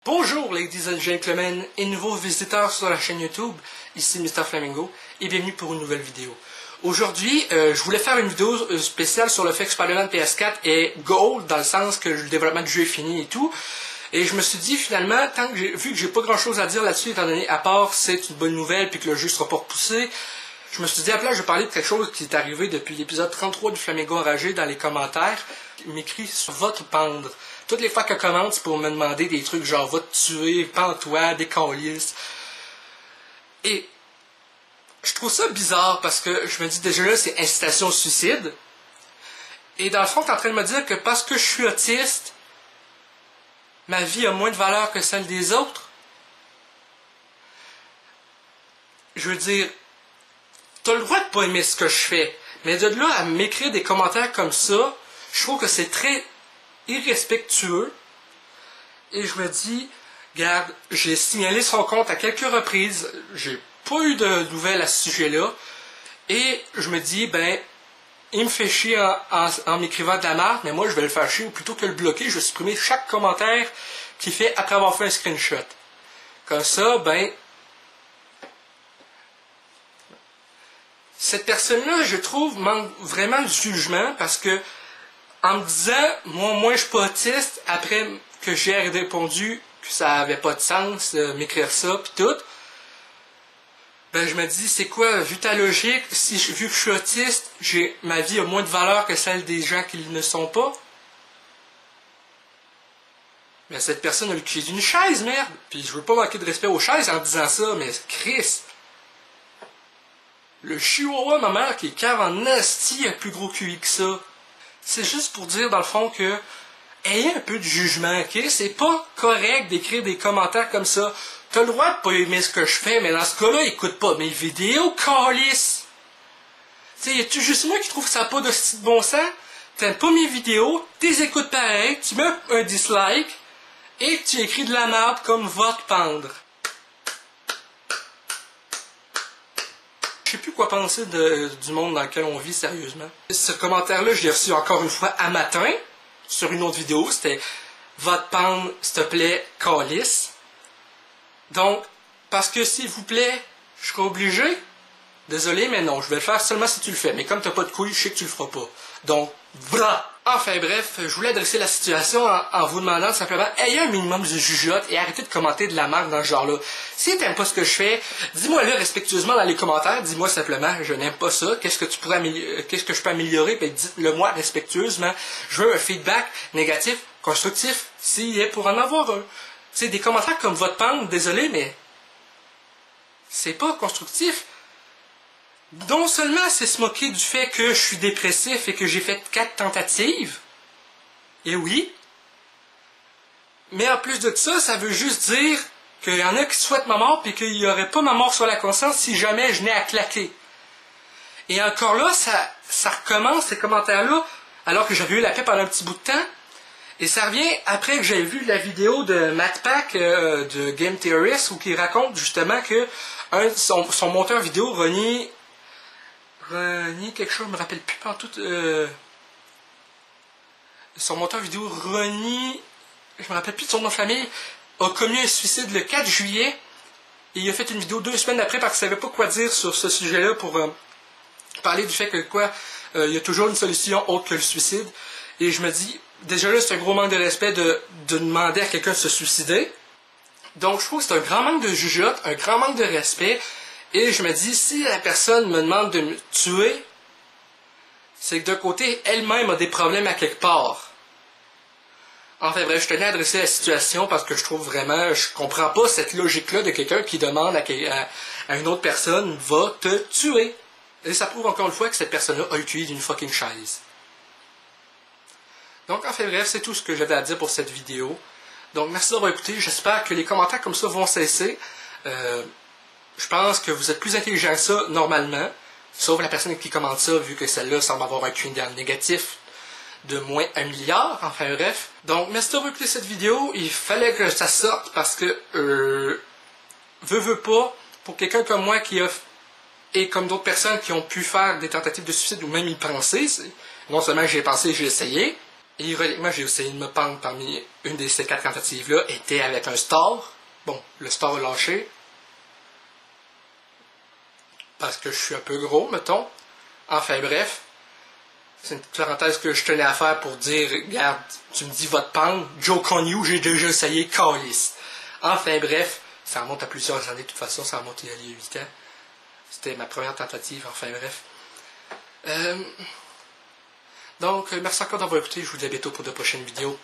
Bonjour ladies and gentlemen et nouveaux visiteurs sur la chaîne YouTube, ici Mr Flamingo et bienvenue pour une nouvelle vidéo. Aujourd'hui, je voulais faire une vidéo spéciale sur le fait que Spider-Man PS4 est gold, dans le sens que le développement du jeu est fini et tout. Et je me suis dit finalement, vu que j'ai pas grand chose à dire là-dessus, étant donné à part c'est une bonne nouvelle puis que le jeu sera pas repoussé, je me suis dit, là je vais parler de quelque chose qui est arrivé depuis l'épisode 33 du Flamingo Enragé dans les commentaires. Il m'écrit sur votre pendre. Toutes les fois qu'elle commente, c'est pour me demander des trucs genre va te tuer, pends-toi, des câlisses. Et je trouve ça bizarre parce que je me dis déjà là c'est incitation au suicide. Et dans le fond, t'es en train de me dire que parce que je suis autiste, ma vie a moins de valeur que celle des autres. Je veux dire, t'as le droit de pas aimer ce que je fais, mais de là à m'écrire des commentaires comme ça, je trouve que c'est très irrespectueux. Et je me dis, regarde, j'ai signalé son compte à quelques reprises, j'ai pas eu de nouvelles à ce sujet-là, et je me dis, il me fait chier en m'écrivant de la merde, mais moi je vais le faire chier, ou plutôt que le bloquer, je vais supprimer chaque commentaire qu'il fait après avoir fait un screenshot. Comme ça, cette personne-là, je trouve, manque vraiment de jugement, parce que en me disant, moi je suis pas autiste, après que j'ai répondu que ça avait pas de sens de m'écrire ça pis tout, je me dis, c'est quoi, vu ta logique, vu que je suis autiste, ma vie a moins de valeur que celle des gens qui ne sont pas. Mais cette personne a le cul d'une chaise, merde! Puis je veux pas manquer de respect aux chaises en disant ça, mais Christ! Le chihuahua, ma mère, qui est cave en asti, a plus gros QI que ça. C'est juste pour dire, dans le fond, que ayez un peu de jugement, ok? C'est pas correct d'écrire des commentaires comme ça. T'as le droit de pas aimer ce que je fais, mais dans ce cas-là, écoute pas mes vidéos, câlisse! Tu sais, y'a-tu juste moi qui trouve que ça n'a pas de style bon sens? T'aimes pas mes vidéos, t'es écoutes pareil, tu mets un dislike, et tu écris de la merde comme va te pendre. Je sais plus quoi penser du monde dans lequel on vit, sérieusement. Ce commentaire-là, je l'ai reçu encore une fois à matin, sur une autre vidéo, c'était « Va te pendre, s'il te plaît, câlisse ». Donc, parce que s'il vous plaît, je serai obligé. Désolé, mais non, je vais le faire seulement si tu le fais. Mais comme t'as pas de couilles, je sais que tu le feras pas. Donc, voilà. Enfin bref, je voulais adresser la situation en vous demandant simplement, ayez un minimum de jugeote et arrêtez de commenter de la merde dans ce genre-là. Si t'aimes pas ce que je fais, dis-moi-le respectueusement dans les commentaires, dis-moi simplement, je n'aime pas ça, qu'est-ce que je peux améliorer, puis dites-le moi respectueusement. Je veux un feedback négatif, constructif, s'il est pour en avoir un. Tu sais, des commentaires comme votre pente, désolé, mais c'est pas constructif. Non seulement c'est se moquer du fait que je suis dépressif et que j'ai fait 4 tentatives, et oui, mais en plus de ça, ça veut juste dire qu'il y en a qui souhaitent ma mort et qu'il n'y aurait pas ma mort sur la conscience si jamais je n'ai à claquer. Et encore là, ça recommence ces commentaires-là, alors que j'avais eu la paix pendant un petit bout de temps, et ça revient après que j'ai vu la vidéo de MatPack de Game Theorist où il raconte justement que son monteur vidéo Ronnie quelque chose, je me rappelle plus pas tout. Son monteur vidéo Ronnie, je me rappelle plus de son nom de famille, a commis un suicide le 4 juillet et il a fait une vidéo 2 semaines après parce qu'il savait pas quoi dire sur ce sujet-là pour parler du fait que il y a toujours une solution autre que le suicide. Et je me dis, déjà là c'est un gros manque de respect de demander à quelqu'un de se suicider. Donc je trouve que c'est un grand manque de jugeote, un grand manque de respect. Et je me dis, si la personne me demande de me tuer, c'est que d'un côté, elle-même a des problèmes à quelque part. Enfin bref, je tenais à adresser la situation parce que je trouve vraiment, je comprends pas cette logique-là de quelqu'un qui demande à une autre personne, va te tuer. Et ça prouve encore une fois que cette personne-là a utilisé une fucking chaise. Donc enfin bref, c'est tout ce que j'avais à dire pour cette vidéo. Donc merci d'avoir écouté, j'espère que les commentaires comme ça vont cesser. Je pense que vous êtes plus intelligent que ça, normalement. Sauf la personne qui commente ça, vu que celle-là semble avoir un QI négatif de moins 1 milliard. Enfin bref. Donc, merci d'avoir écouté cette vidéo. Il fallait que ça sorte parce que, veux pas, pour quelqu'un comme moi qui a, et comme d'autres personnes qui ont pu faire des tentatives de suicide ou même y penser, non seulement j'ai pensé, j'ai essayé, Et ironiquement, j'ai essayé de me pendre parmi une de ces 4 tentatives-là, était avec un star. Bon, le star a lâché. Parce que je suis un peu gros, mettons. Enfin bref. C'est une petite parenthèse que je tenais à faire pour dire, regarde, tu me dis va te pendre, Joe Connew, j'ai déjà essayé, calice. Enfin bref, ça remonte à plusieurs années de toute façon, ça remonte il y a 8 ans. C'était ma première tentative, enfin bref. Donc, merci encore d'avoir écouté, je vous dis à bientôt pour de prochaines vidéos.